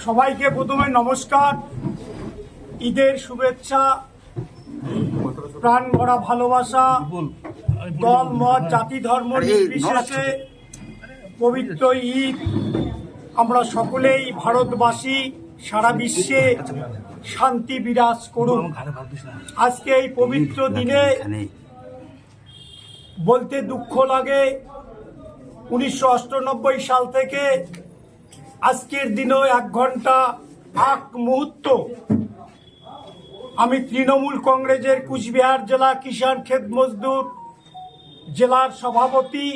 সবাইকে প্রথমে নমস্কার, ঈদের শুভেচ্ছা, প্রাণ ভরা ভালোবাসা, দল মত জাতি ধর্ম নির্বিশেষে পবিত্র ঈদ আমরা সকলেই ভারতবাসী, সারা বিশ্বে শান্তি বিরাজ করুন। আজকে এই পবিত্র দিনে বলতে দুঃখ লাগে, 1998 সাল থেকে আজকের দিনেও 1 ঘন্টা 1 মুহূর্ত আমি তৃণমূল কংগ্রেসের কুচবিহার জেলা কিষাণ ক্ষেত মজদুর জেলার সভাপতি,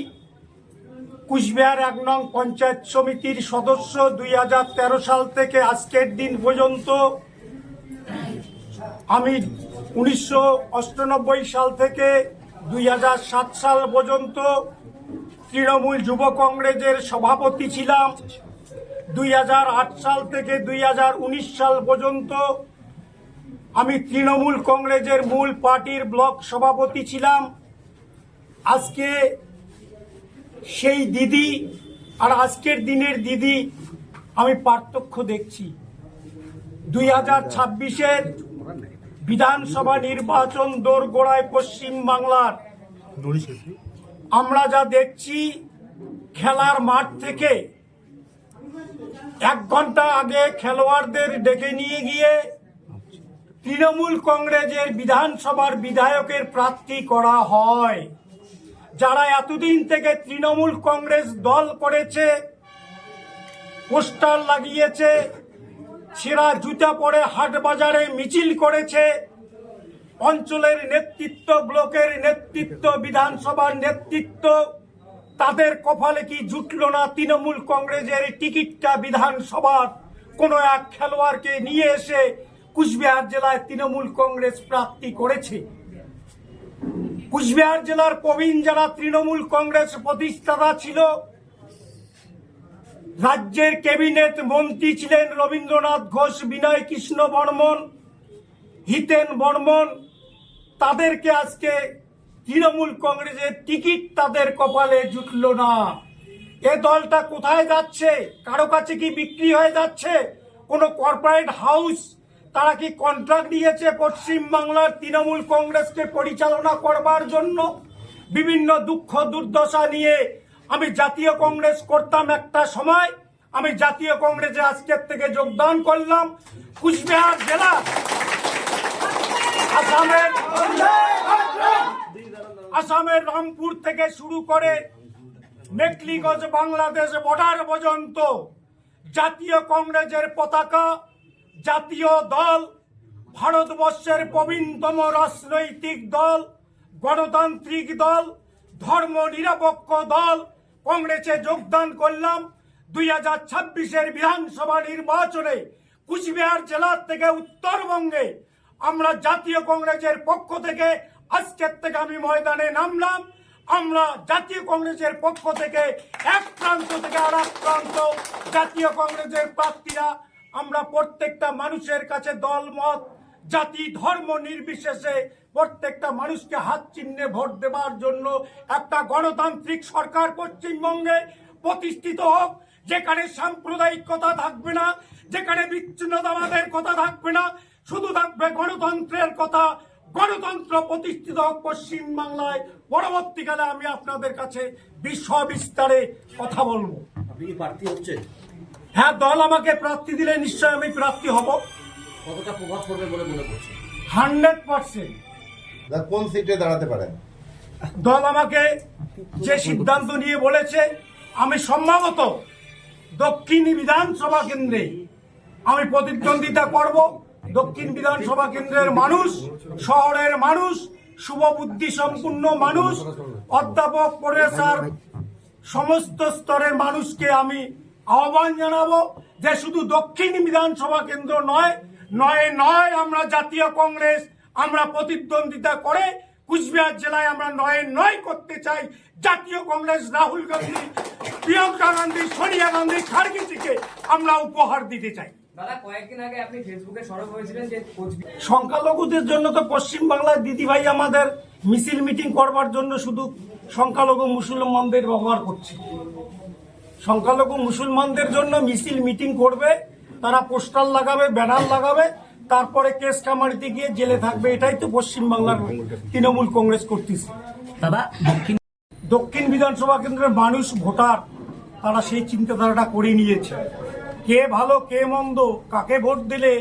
কুচবিহার 1 নং পঞ্চায়েত সমিতির সদস্য 2013 সাল থেকে আজকের দিন পর্যন্ত। আমি 1998 সাল থেকে 2007 সাল পর্যন্ত তৃণমূল যুব কংগ্রেসের সভাপতি ছিলাম। 2008 সাল থেকে 2019 সাল পর্যন্ত আমি তৃণমূল কংগ্রেসের মূল পার্টির ব্লক সভাপতি ছিলাম। আজকে সেই দিদি আর আজকের দিনের দিদি আমি পার্থক্য দেখছি। 2026-এর বিধানসভা নির্বাচন দোরগোড়ায় পশ্চিম বাংলার আমরা যা দেখছি, খেলার মাঠ থেকে 1 ঘন্টা আগে খেলোয়াড়দের ডেকে নিয়ে গিয়ে তৃণমূল কংগ্রেসের বিধানসভার বিধায়কের প্রার্থী করা হয়। যারা এতদিন থেকে তৃণমূল কংগ্রেস দল করেছে, পোস্টার লাগিয়েছে, ছেঁড়া জুতা পরে হাট বাজারে মিছিল করেছে, অঞ্চলের নেতৃত্ব, ব্লকের নেতৃত্ব, বিধানসভার নেতৃত্ব, তাদের কপালে কি জুটল না তৃণমূল কংগ্রেসের টিকিটটা বিধানসভার কোন এক খেলোয়াড়কে নিয়ে এসে কুচবিহার জেলায় তৃণমূল কংগ্রেস প্রার্থী করেছে। কুচবিহার জেলার প্রবীণ যারা তৃণমূল কংগ্রেস প্রতিষ্ঠাতা ছিল, রাজ্যের ক্যাবিনেট মন্ত্রী ছিলেন রবীন্দ্রনাথ ঘোষ, বিনয় কৃষ্ণ বর্মন, হিতেন বর্মন, তাদেরকে আজকে তৃণমূল কংগ্রেসের টিকিট তাদের কপালে জুটল না। এ দলটা কোথায় যাচ্ছে? কারো কাছে কি বিক্রি হয়ে যাচ্ছে? কোন কর্পোরেট হাউস তারা কি কন্ট্রাক্ট দিয়েছে পশ্চিম বাংলার তৃণমূল কংগ্রেসকে পরিচালনা করবার জন্য? বিভিন্ন দুঃখ দুর্দশা নিয়ে আমি জাতীয় কংগ্রেস করতাম একটা সময়, আমি জাতীয় কংগ্রেসে আজকের থেকে যোগদান করলাম। কুচবিহার জেলা আসামের রামপুর থেকে শুরু করে মেকলিগঞ্জ বাংলাদেশ বর্ডার পর্যন্ত জাতীয় কংগ্রেসের পতাকা, জাতীয় দল, ভারতবর্ষের প্রবীণতম রাজনৈতিক দল, গণতান্ত্রিক দল, ধর্ম নিরপেক্ষ দল কংগ্রেসে যোগদান করলাম। 2026-এর বিধানসভা নির্বাচনে কুচবিহার জেলার থেকে উত্তরবঙ্গে আমরা জাতীয় কংগ্রেসের পক্ষ থেকে আজকের থেকে আমি ময়দানে নামলাম। আমরা জাতীয় কংগ্রেসের পক্ষ থেকে এক প্রান্ত থেকে আর এক প্রান্ত জাতীয় কংগ্রেসের প্রার্থীরা আমরা প্রত্যেকটা মানুষের কাছে দল মত জাতি ধর্ম নির্বিশেষে প্রত্যেকটা মানুষকে হাত চিহ্নে ভোট দেওয়ার জন্য একটা গণতান্ত্রিক সরকার পশ্চিমবঙ্গে প্রতিষ্ঠিত হোক, যেখানে সাম্প্রদায়িকতা থাকবে না, যেখানে বিচ্ছিন্নতাবাদের কথা থাকবে না, শুধু থাকবে গণতন্ত্রের কথা। গণতন্ত্র প্রতিষ্ঠিত হোক পশ্চিম বাংলায়। পরবর্তীকালে আমি আপনাদের কাছে বিস্তারে কথা বলবো। আপনি কি প্রার্থী হচ্ছেন? হ্যাঁ, দল আমাকে প্রার্থী দিলে নিশ্চয় আমি প্রার্থী হব। কতটা প্রভাব পড়বে বলে মনে করছেন? 100%। কোন সিটে দাঁড়াতে পারেন? দল আমাকে যে সিদ্ধান্ত নিয়ে বলেছে, আমি সম্ভবত দক্ষিণ বিধানসভা কেন্দ্রে আমি প্রতিদ্বন্দ্বিতা করব। দক্ষিণ বিধানসভা কেন্দ্রের মানুষ, শহরের মানুষ, শুভবুদ্ধি সম্পূর্ণ মানুষ, অধ্যাপক প্রফেসর সমস্ত স্তরের মানুষকে আমি আহ্বান জানাবো যে শুধু দক্ষিণ বিধানসভা কেন্দ্র নয়, আমরা জাতীয় কংগ্রেস আমরা প্রতিদ্বন্দ্বিতা করে কুচবিহার জেলায় আমরা 9 করতে চাই। জাতীয় কংগ্রেস রাহুল গান্ধী, প্রিয়াঙ্কা গান্ধী, সোনিয়া গান্ধী, খার্গেজিকে আমরা উপহার দিতে চাই। কয়েকদিন আগে আপনি ফেসবুকে সরব হয়েছিলেন যে সংখ্যালঘুদের জন্য তো পশ্চিম বাংলার দিদিভাই আমাদের মিছিল মিটিং করবার জন্য শুধু সংখ্যালঘু মুসলমানদের ব্যবহার করছে। সংখ্যালঘু মুসলমানদের জন্য মিছিল মিটিং করবে, তারা পোস্টার লাগাবে, ব্যানার লাগাবে, তারপরে কেস কামারিতে গিয়ে জেলে থাকবে। এটাই তো পশ্চিমবাংলার তৃণমূল কংগ্রেস করতেছে। দাদা, দক্ষিণ বিধানসভা কেন্দ্রের মানুষ ভোটার, তারা সেই চিন্তাধারাটা করে নিয়েছে। কে ভালো কে মন্দ, কাকে ভোট দিলে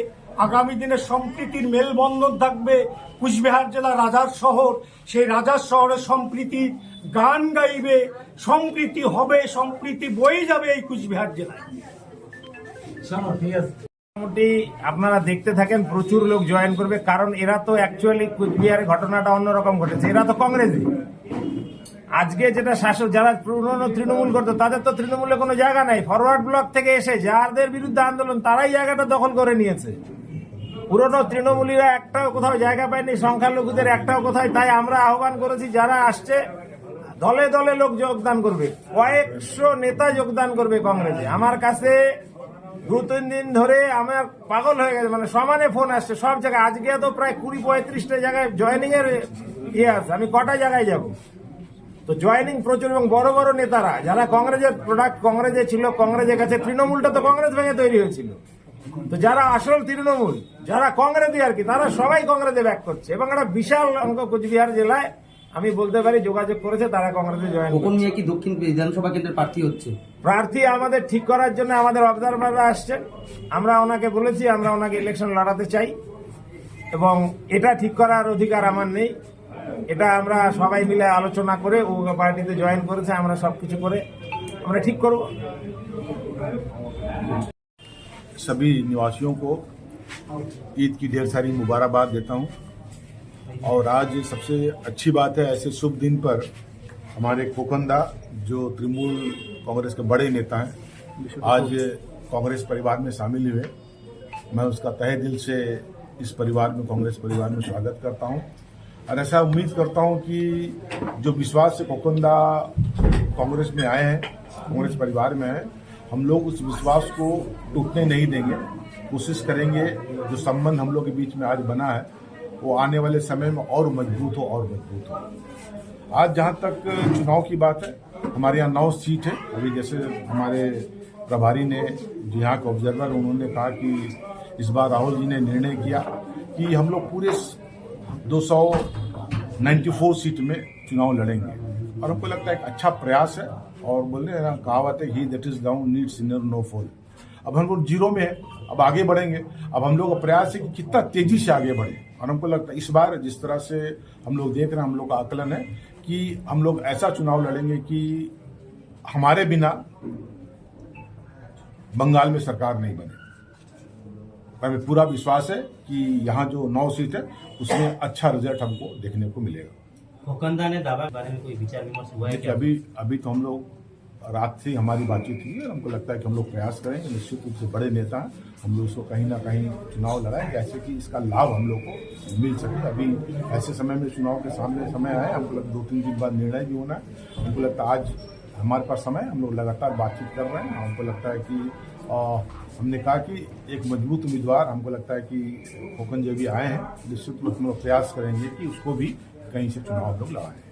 আগামী দিনে সম্প্রীতির মেলবন্ধন থাকবে। কুচবিহার জেলা রাজার শহর, সেই রাজার শহরে সম্প্রীতির গান গাইবে, সম্প্রীতি হবে, সম্প্রীতি বয়ে যাবে এই কুচবিহার জেলায়। মোটামুটি আপনারা দেখতে থাকেন, প্রচুর লোক জয়েন করবে, কারণ এরা তো অ্যাকচুয়ালি কুচবিহারের ঘটনাটা অন্যরকম ঘটেছে। এরা তো কংগ্রেসই। আজকে যেটা শাসক যারা পুরনো তৃণমূল করতো, তাদের তো তৃণমূলে কোনো জায়গা নাই। ফরওয়ার্ড ব্লক থেকে এসে যাদের বিরুদ্ধে আন্দোলন, তারাই জায়গাটা দখল করে নিয়েছে। পুরনো তৃণমূলীরা একটাও কোথাও জায়গা পায়নি, সংখ্যালঘুদের একটাও কোথায়। তাই আমরা আহ্বান করেছি, যারা আসছে দলে দলে লোক যোগদান করবে, কয়েকশো নেতা যোগদান করবে কংগ্রেসে। আমার কাছে 2-3 দিন ধরে আমার পাগল হয়ে গেছে, মানে সমানে ফোন আসছে সব জায়গায়। আজকে তো প্রায় 20-35টা জায়গায় জয়েনিং এর আছে। আমি কটা জায়গায় যাব? তো জয়েনিং প্রচুর, এবং বড় বড় নেতারা যারা কংগ্রেসের প্রোডাক্ট কংগ্রেসে ছিল, কংগ্রেসের কাছে তৃণমূলটা তো কংগ্রেস ভেঙে তৈরি হয়েছিল। তো যারা আসল তৃণমূল, যারা কংগ্রেসই আর কি, তারা সবাই কংগ্রেসে ব্যাক করছে। এবং একটা বিশাল অঙ্ক কুচবিহার জেলায় আমি বলতে পারি যোগাযোগ করেছে, তারা কংগ্রেসে জয়েন খোকন মিয়া কি দক্ষিণ বিধানসভা কেন্দ্রের প্রার্থী হচ্ছে? প্রার্থী আমাদের ঠিক করার জন্য আমাদের অবজারভাররা আসছেন। আমরা ওনাকে বলেছি আমরা ওনাকে ইলেকশন লড়াতে চাই, এবং এটা ঠিক করার অধিকার আমার নেই। এটা আমরা সবাই মিলে আলোচনা করে ও পার্টিতে জয়েন করেছে, আমরা সবকিছু করে আমরা ঠিক করব। सभी निवासियों को ईद की ढेर सारी मुबारकबाद देता हूं। और आज सबसे अच्छी बात है, ऐसे शुभ दिन पर हमारे खोखंदा जो तृणमूल कांग्रेस के बड़े नेता हैं, आज कांग्रेस परिवार में शामिल हुए। मैं उसका तहे दिल से इस परिवार में, कांग्रेस परिवार में स्वागत करता हूं। और ऐसा उम्मीद करता हूं कि जो विश्वास से खोखंदा कांग्रेस में आए हैं, कांग्रेस परिवार में हैं, हम लोग उस विश्वास को टूटने नहीं देंगे। कोशिश करेंगे जो संबंध हम लोग के बीच में आज बना है वो आने वाले समय में और मजबूत हो और मजबूत हो। आज जहां तक चुनाव की बात है, हमारे यहाँ 9 सीट है। अभी जैसे हमारे प्रभारी ने, जो यहाँ के ऑब्जर्वर, उन्होंने कहा कि इस बार राहुल जी ने निर्णय किया कि हम लोग पूरे 294 सीट में चुनाव लड़ेंगे। और हमको लगता है एक अच्छा प्रयास है। और बोलने ना, कहावत है, he that is down needs sinner no fall. अब हम लोग 0 में है, अब आगे बढ़ेंगे। अब हम लोग का प्रयास है कि कितना तेजी से आगे बढ़े। और हमको लगता है इस बार जिस तरह से हम लोग देख रहे हैं, हम लोग का आकलन है कि हम लोग ऐसा चुनाव लड़ेंगे कि हमारे बिना बंगाल में सरकार नहीं बने। हमें पूरा विश्वास है कि यहाँ जो 9 सीट है उसमें अच्छा रिजल्ट हमको देखने को मिलेगा। खोकंदा ने दावा के बारे में कोई विचार विमर्श हुआ है देखिए, अभी तो हम लोग रात से हमारी बातचीत हुई है। हमको लगता है कि हम लोग प्रयास करेंगे, निश्चित रूप से बड़े नेता हैं, हम लोग उसको कहीं ना कहीं चुनाव लड़ाएंगे ऐसे कि इसका लाभ हम लोग को मिल सके। अभी ऐसे समय में चुनाव के सामने समय आए, हमको लगता 2-3 दिन बाद निर्णय भी होना है। हमको लगता है आज हमारे पास समय, हम लोग लगातार बातचीत कर रहे हैं। हमको लगता है कि हमने कहा कि एक मजबूत उम्मीदवार, हमको लगता है कि खोखन जी भी आए हैं, निश्चित रूप से हम लोग प्रयास करेंगे कि उसको भी कहीं से चुनाव लोग लड़ाएं।